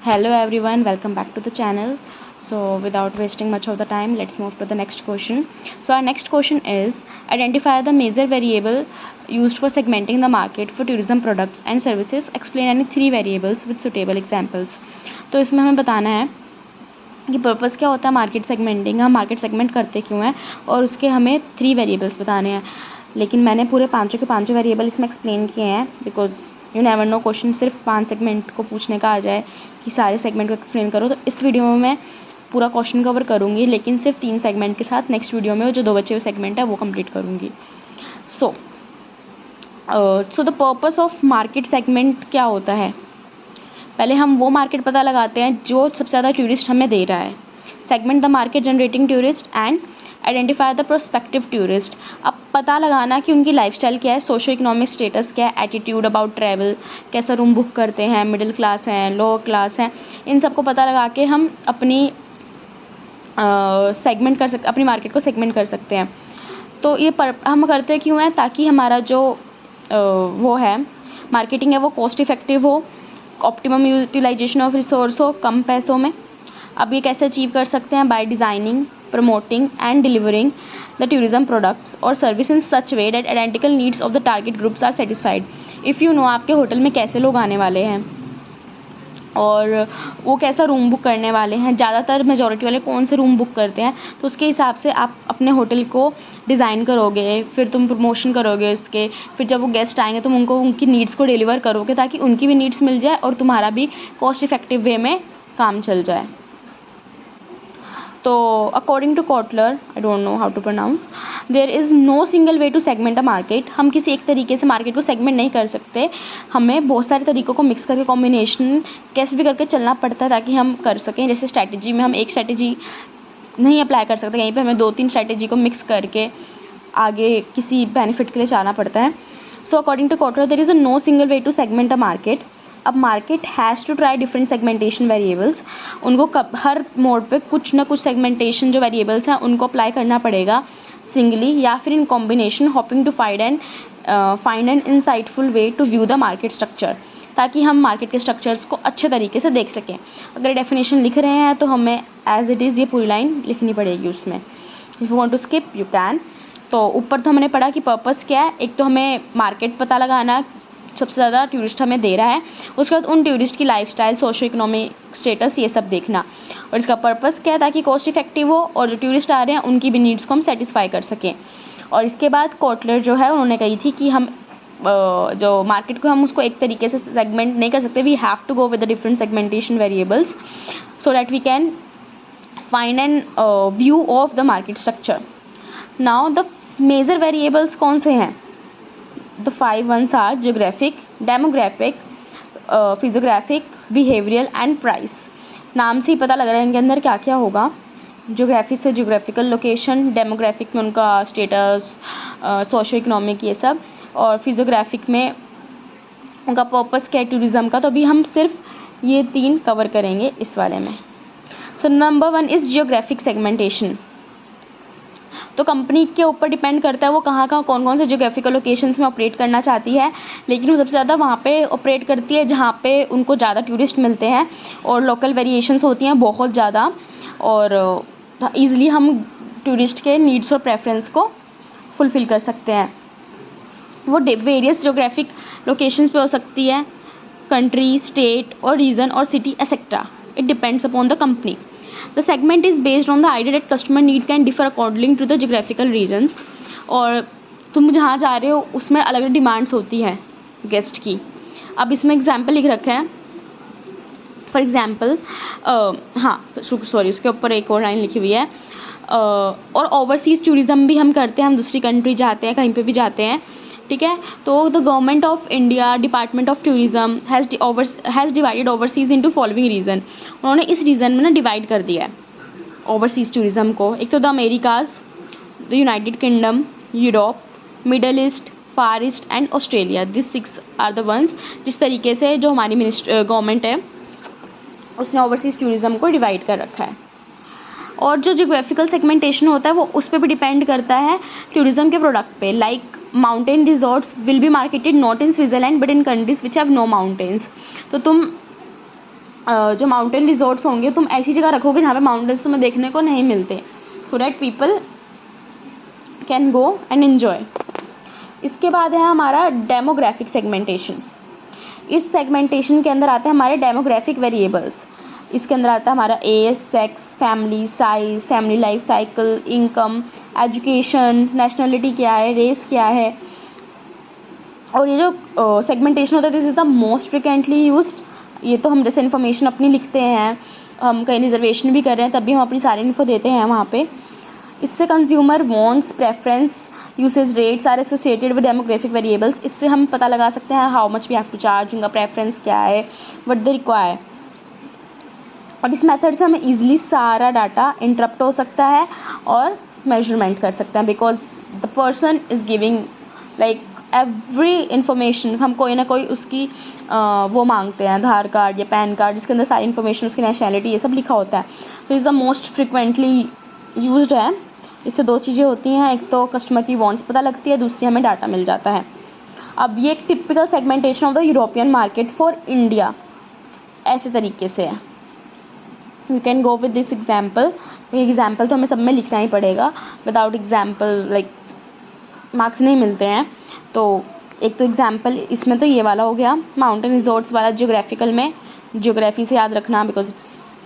Hello everyone, welcome back to the channel. So without wasting much of the time, let's move to the next question. So our next question is, identify the major variable used for segmenting the market for tourism products and services. Explain any three variables with suitable examples. तो इसमें हमें बताना है कि purpose क्या होता है market segmenting, हम मार्केट सेगमेंट करते क्यों हैं, और उसके हमें थ्री वेरिएबल्स बताने हैं. लेकिन मैंने पूरे पाँचों के पाँचों वेरिएबल इसमें एक्सप्लेन किए हैं, because you never know question सिर्फ 5 सेगमेंट को पूछने का आ जाए कि सारे सेगमेंट को एक्सप्लेन करो. तो इस वीडियो में मैं पूरा क्वेश्चन कवर करूँगी, लेकिन सिर्फ 3 सेगमेंट के साथ. नेक्स्ट वीडियो में जो 2 बचे हुए सेगमेंट है वो कंप्लीट करूँगी. So the purpose of market segment क्या होता है. पहले हम वो मार्केट पता लगाते हैं जो सबसे ज़्यादा टूरिस्ट हमें दे रहा है. Segment the market generating tourist and identify the prospective tourist. अब पता लगाना कि उनकी लाइफस्टाइल क्या है, सोशो इकोनॉमिक स्टेटस क्या है, एटीट्यूड अबाउट ट्रैवल, कैसा रूम बुक करते हैं, मिडिल क्लास हैं, लोअर क्लास हैं, इन सब को पता लगा के हम अपनी सेगमेंट कर सकते, अपनी मार्केट को सेगमेंट कर सकते हैं. तो ये हम करते क्यों हैं, ताकि हमारा जो वो है मार्केटिंग है वो कॉस्ट इफेक्टिव हो, ऑप्टिमम यूटिलाइजेशन ऑफ रिसोर्स हो कम पैसों में. अब ये कैसे अचीव कर सकते हैं, by designing, promoting and delivering the tourism products or service in such way that identical needs of the target groups are satisfied. If you know आपके होटल में कैसे लोग आने वाले हैं और वो कैसा रूम बुक करने वाले हैं, ज़्यादातर मेजॉरिटी वाले कौन से रूम बुक करते हैं, तो उसके हिसाब से आप अपने होटल को डिज़ाइन करोगे, फिर तुम प्रमोशन करोगे उसके, फिर जब वो गेस्ट आएंगे तुम उनको उनकी नीड्स को डिलीवर करोगे ताकि उनकी भी नीड्स मिल जाए और तुम्हारा भी कॉस्ट इफेक्टिव वे में काम चल जाए. तो according to Kotler, I don't know how to pronounce, there is no single way to segment a market. हम किसी एक तरीके से मार्केट को सेगमेंट नहीं कर सकते, हमें बहुत सारे तरीक़ों को मिक्स करके कॉम्बिनेशन कैसे भी करके चलना पड़ता है ताकि हम कर सकें. जैसे स्ट्रैटेजी में हम एक स्ट्रैटेजी नहीं अप्लाई कर सकते, कहीं पे हमें 2-3 स्ट्रैटेजी को मिक्स करके आगे किसी बेनिफिट के लिए जाना पड़ता है. So according to Kotler there is a no single way to segment a market. अब market has to try different segmentation variables. उनको हर मोड पे कुछ ना कुछ सेगमेंटेशन जो वेरिएबल्स हैं उनको अप्लाई करना पड़ेगा, सिंगली या फिर in combination, hoping to find an insightful way to view the market structure, ताकि हम मार्केट के स्ट्रक्चर्स को अच्छे तरीके से देख सकें. अगर डेफिनेशन लिख रहे हैं तो हमें एज इट इज़ ये पूरी लाइन लिखनी पड़ेगी उसमें. If you want to skip you can. तो ऊपर तो हमने पढ़ा कि पर्पस क्या है. एक तो हमें मार्केट पता लगाना, सबसे ज़्यादा टूरिस्ट हमें दे रहा है, उसके बाद उन टूरिस्ट की लाइफस्टाइल, सोशो इकोनॉमिक स्टेटस, ये सब देखना, और इसका पर्पस क्या है, ताकि कॉस्ट इफेक्टिव हो और जो टूरिस्ट आ रहे हैं उनकी भी नीड्स को हम सेटिस्फाई कर सकें. और इसके बाद कॉटलर जो है उन्होंने कही थी कि हम जो मार्केट को हम उसको एक तरीके से सेगमेंट नहीं कर सकते, we have to go with the different segmentation variables so that we can find an view of the market structure. Now the major variables कौन से हैं. The 5 ones are geographic, demographic, physiographic, behavioral and price. नाम से ही पता लग रहा है इनके अंदर क्या क्या होगा. ज्योग्राफी से ज्योग्राफिकल लोकेशन, डेमोग्राफिक में उनका स्टेटस, सोशो इकोनॉमिक ये सब, और फिजियोग्राफिक में उनका पर्पस क्या है टूरिज़्म का. तो अभी हम सिर्फ ये 3 कवर करेंगे इस वाले में. So number 1 is geographic segmentation. तो कंपनी के ऊपर डिपेंड करता है वो कहाँ कौन कौन से जियोग्राफिकल लोकेशंस में ऑपरेट करना चाहती है, लेकिन वो सबसे ज़्यादा वहाँ पे ऑपरेट करती है जहाँ पे उनको ज़्यादा टूरिस्ट मिलते हैं और लोकल वेरिएशंस होती हैं बहुत ज़्यादा, और ईज़िली हम टूरिस्ट के नीड्स और प्रेफरेंस को फुलफ़िल कर सकते हैं. वो वेरियस जियोग्राफिक लोकेशंस पे हो सकती है, कंट्री, स्टेट और रीजन और city etcetera. It depends upon the company. The segment is based on the idea that customer need can differ according to the geographical regions. और तुम जहाँ जा रहे हो उसमें अलग अलग डिमांड्स होती हैं गेस्ट की. अब इसमें एग्जांपल लिख रखे हैं. फॉर एग्जांपल सॉरी उसके ऊपर एक और लाइन लिखी हुई है. और ओवरसीज़ टूरिज़्म भी हम करते हैं, हम दूसरी कंट्री जाते हैं, कहीं पे भी जाते हैं, ठीक है. तो the government of India department of tourism has divided overseas into following region. उन्होंने इस रीजन में ना डिवाइड कर दिया है ओवरसीज़ टूरिज़्म को. एक तो the Americas, the United Kingdom, Europe, Middle East, Far East and Australia. This 6 are the ones. जिस तरीके से जो हमारी गवर्नमेंट है उसने ओवरसीज़ टूरिज़्म को डिवाइड कर रखा है. और जो जियोग्राफिकल सेगमेंटेशन होता है वो उस पर भी डिपेंड करता है टूरिज़्म के प्रोडक्ट पे. Like mountain resorts will be marketed not in Switzerland but in countries which have no mountains. तो तुम जो माउंटेन रिजॉर्ट्स होंगे तुम ऐसी जगह रखोगे जहाँ पे माउंटेन्स तुम्हें देखने को नहीं मिलते, so that people can go and enjoy. इसके बाद है हमारा डेमोग्राफिक सेगमेंटेशन। इस सेगमेंटेशन के अंदर आते हैं हमारे डेमोग्राफिक वेरिएबल्स। इसके अंदर आता है हमारा age, sex, family size, family life cycle, income, education, nationality क्या है, रेस क्या है। और ये जो सेगमेंटेशन होता है this is the most frequently used. ये तो हम जैसे इन्फॉर्मेशन अपनी लिखते हैं, हम कहीं रिजर्वेशन भी कर रहे हैं तब भी हम अपनी सारी इन्फो देते हैं वहाँ पे। इससे consumer wants, preference, usage rates are associated with demographic variables. इससे हम पता लगा सकते हैं how much we have to charge, उनका प्रेफरेंस क्या है, व्हाट दे रिक्वायर। और इस मेथड से हमें ईजिली सारा डाटा इंटरप्ट हो सकता है और मेजरमेंट कर सकते हैं, because the person is giving like every information. हम कोई ना कोई उसकी वो मांगते हैं, आधार कार्ड या पैन कार्ड, जिसके अंदर सारी इन्फॉर्मेशन, उसकी नेशनलिटी, ये सब लिखा होता है। तो is the most frequently used है। इससे दो चीज़ें होती हैं, एक तो कस्टमर की वांट्स पता लगती है, दूसरी हमें डाटा मिल जाता है। अब ये एक typical segmentation of the European market for India ऐसे तरीके से है। You can go with this example. Example तो हमें सब में लिखना ही पड़ेगा, विदाउट एग्जाम्पल लाइक मार्क्स नहीं मिलते हैं। तो एक तो एग्जाम्पल इसमें तो ये वाला हो गया, माउंटेन रिजॉर्ट्स वाला जियोग्राफिकल में, जियोग्राफी से याद रखना because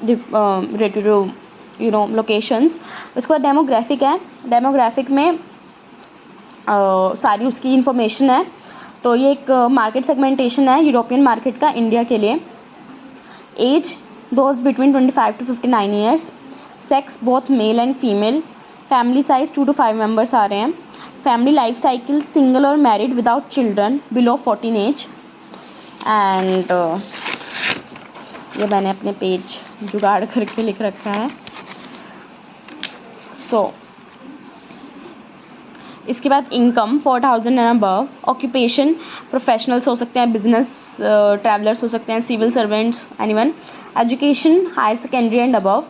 related to you know locations. उसके बाद डेमोग्राफिक है, डेमोग्राफिक में सारी उसकी इन्फॉर्मेशन है। तो ये एक मार्केट सेगमेंटेशन है यूरोपियन मार्केट का इंडिया के लिए। Age those between 25 to 59 years, sex both male and female, family size 2 to 5 members आ रहे हैं, फैमिली लाइफ साइकिल सिंगल और married without children below 14 age. And ये मैंने अपने पेज जुगाड़ करके लिख रखा है। सो इसके बाद income 4000 and above, occupation professionals हो सकते हैं, बिजनेस ट्रैवलर्स हो सकते हैं, civil servants, anyone, education higher secondary and above,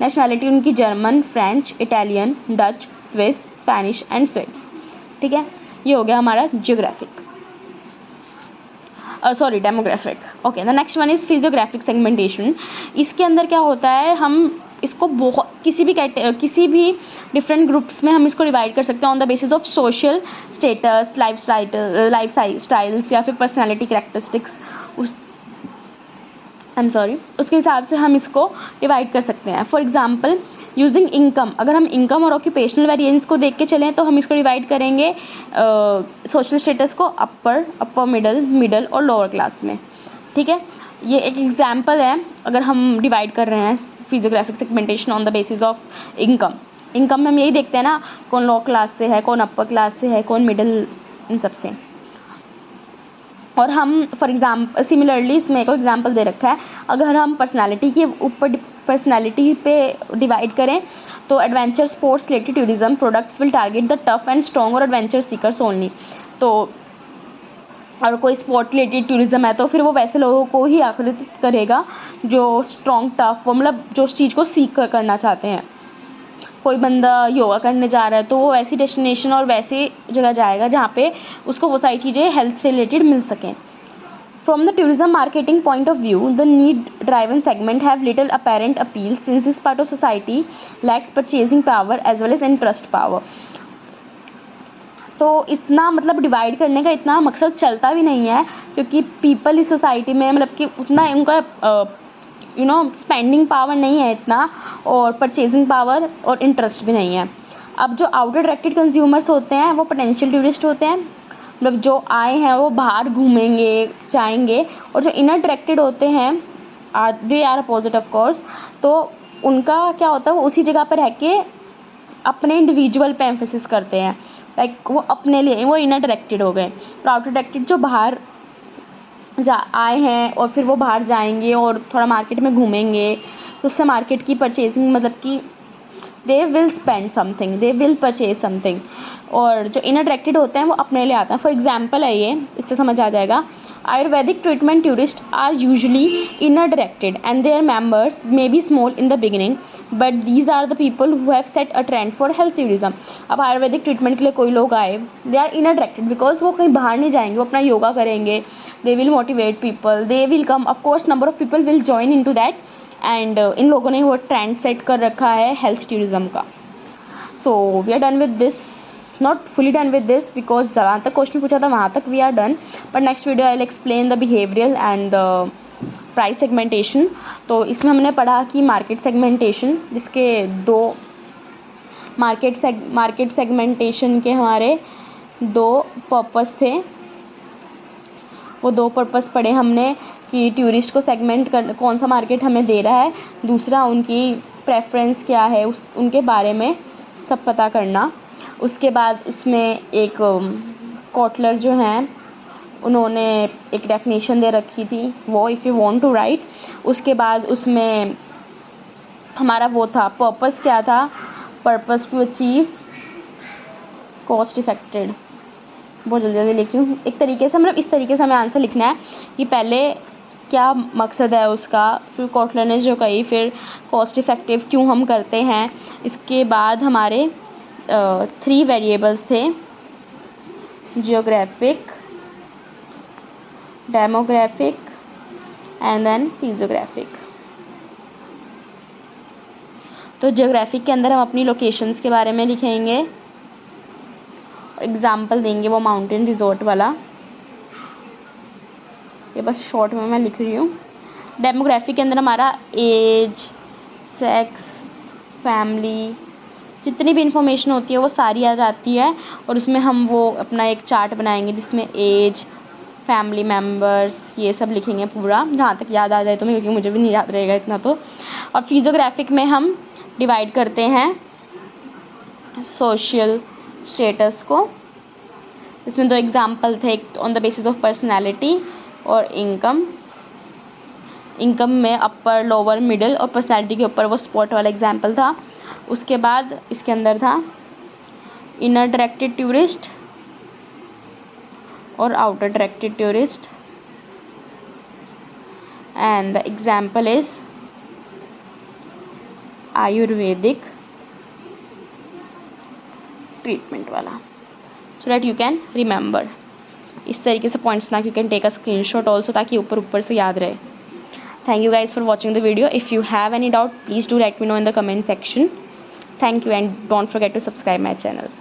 nationality उनकी German, French, Italian, Dutch, Swiss, Spanish and Swedes. ठीक है, ये हो गया हमारा geographic sorry demographic. Okay, the next one is physiographic segmentation. इसके अंदर क्या होता है, हम इसको बहुत किसी भी डिफरेंट ग्रुप्स में हम इसको डिवाइड कर सकते हैं on the basis of social status, life styles या फिर पर्सनैलिटी कैरेक्टरिस्टिक्स, उसके हिसाब से हम इसको डिवाइड कर सकते हैं। फॉर एग्जांपल यूजिंग इनकम, अगर हम इनकम और ऑक्यूपेशनल वेरिएंस को देख के चलें तो हम इसको डिवाइड करेंगे सोशल स्टेटस को अपर मिडल और लोअर क्लास में। ठीक है, ये एक एग्जांपल है अगर हम डिवाइड कर रहे हैं physiographic segmentation on the basis of income. Income में हम यही देखते हैं ना, कौन लोअर क्लास से है, कौन अपर क्लास से है, कौन मिडिल, इन सब से। और हम फॉर एग्जाम्पल सिमिलरली इसमें एक और एग्जाम्पल दे रखा है, अगर हम पर्सनालिटी के ऊपर पर्सनालिटी पे डिवाइड करें तो adventure sports related tourism products will target the tough and strong और एडवेंचर सीकर्स ओनली। तो और कोई स्पोर्ट रिलेटेड टूरिज्म है तो फिर वो वैसे लोगों को ही आकर्षित करेगा जो स्ट्रॉन्ग, टफ, वो मतलब जो उस चीज़ को सीख कर करना चाहते हैं। कोई बंदा योगा करने जा रहा है तो वो ऐसी डेस्टिनेशन और वैसी जगह जाएगा जहाँ पे उसको वो सारी चीज़ें हेल्थ से रिलेटेड मिल सकें। From the tourism marketing point of view, the need-driven segment have little apparent appeal since this part of society lacks purchasing power as well as interest power. तो इतना मतलब डिवाइड करने का इतना मकसद चलता भी नहीं है क्योंकि पीपल इस सोसाइटी में मतलब कि उतना उनका स्पेंडिंग पावर नहीं है इतना, और परचेजिंग पावर और इंटरेस्ट भी नहीं है। अब जो आउटर डायरेक्टेड कंज्यूमर्स होते हैं वो पोटेंशियल टूरिस्ट होते हैं, मतलब जो आए हैं वो बाहर घूमेंगे जाएंगे, और जो इनर डायरेक्टेड होते हैं they are opposite of course. तो उनका क्या होता है, वो उसी जगह पर रह के अपने इंडिविजुअल पे एम्फेसिस करते हैं, लाइक वो अपने लिए, वो इनर डायरेक्टेड हो गए। और आउटर डायरेक्टेड जो बाहर आए हैं और फिर वो बाहर जाएंगे और थोड़ा मार्केट में घूमेंगे तो उससे मार्केट की परचेजिंग मतलब कि they will spend something, they will purchase something. और जो इनर डायरेक्टेड होते हैं वो अपने लिए आते हैं। फॉर एग्जांपल है ये, इससे समझ आ जाएगा। Ayurvedic treatment tourists are usually inner directed and their members may be small in the beginning, but these are the people who have set a trend for health tourism. अब Ayurvedic treatment के लिए कोई लोग आए, they are inner directed because वो कहीं बाहर नहीं जाएंगे, वो अपना योगा करेंगे, they will motivate people, they will come, of course number of people will join in to that, and इन लोगों ने वो ट्रेंड सेट कर रखा है हेल्थ टूरिज्म का. So we are done with this, not fully done with this because जहाँ तक क्वेश्चन पूछा था वहाँ तक we are done, but next video I will explain the behavioural and the price segmentation. तो इसमें हमने पढ़ा कि मार्केट सेगमेंटेशन, जिसके दो मार्केट सेगमेंटेशन के हमारे दो पर्पस थे. वो दो पर्पस पढ़े हमने कि टूरिस्ट को सेगमेंट कर कौन सा मार्केट हमें दे रहा है, दूसरा उनकी प्रेफरेंस क्या है उनके बारे में सब पता करना. उसके बाद उसमें एक कोटलर जो हैं उन्होंने एक डेफिनेशन दे रखी थी, वो if you want to write. उसके बाद उसमें हमारा वो था पर्पस क्या था, purpose to achieve cost effected. बहुत जल्दी जल्दी लिख रही हूँ एक तरीके से, मतलब इस तरीके से हमें आंसर लिखना है कि पहले क्या मकसद है उसका, फिर कोटलर ने जो कही, फिर कॉस्ट इफ़ेक्टिव क्यों हम करते हैं. इसके बाद हमारे 3 वेरिएबल्स थे, geographic, demographic and then physiographic. तो जियोग्राफिक के अंदर हम अपनी लोकेशंस के बारे में लिखेंगे, एग्जाम्पल देंगे वो माउंटेन रिजॉर्ट वाला, ये बस शॉर्ट में मैं लिख रही हूँ. डेमोग्राफिक के अंदर हमारा एज, सेक्स, फैमिली, जितनी भी इंफॉर्मेशन होती है वो सारी आ जाती है, और उसमें हम वो अपना एक चार्ट बनाएंगे जिसमें एज, फैमिली मेम्बर्स, ये सब लिखेंगे पूरा, जहाँ तक याद आ जाए तुम्हें, क्योंकि मुझे भी नहीं याद रहेगा इतना तो. और फिजियोग्राफिक में हम डिवाइड करते हैं सोशल स्टेटस को. इसमें 2 एग्जाम्पल थे, एक on the basis of personality और इनकम. इनकम में अपर, लोअर, मिडिल, और पर्सनैलिटी के ऊपर वो स्पॉट वाला एग्जाम्पल था. उसके बाद इसके अंदर था इनर डायरेक्टेड टूरिस्ट और outer directed tourist, and the example is ayurvedic treatment वाला, so that you can remember. इस तरीके से पॉइंट्स बना के you can take a screenshot also, ताकि ऊपर से याद रहे. Thank you guys for watching the video. If you have any doubt, please do let me know in the comment section. Thank you, and don't forget to subscribe my channel.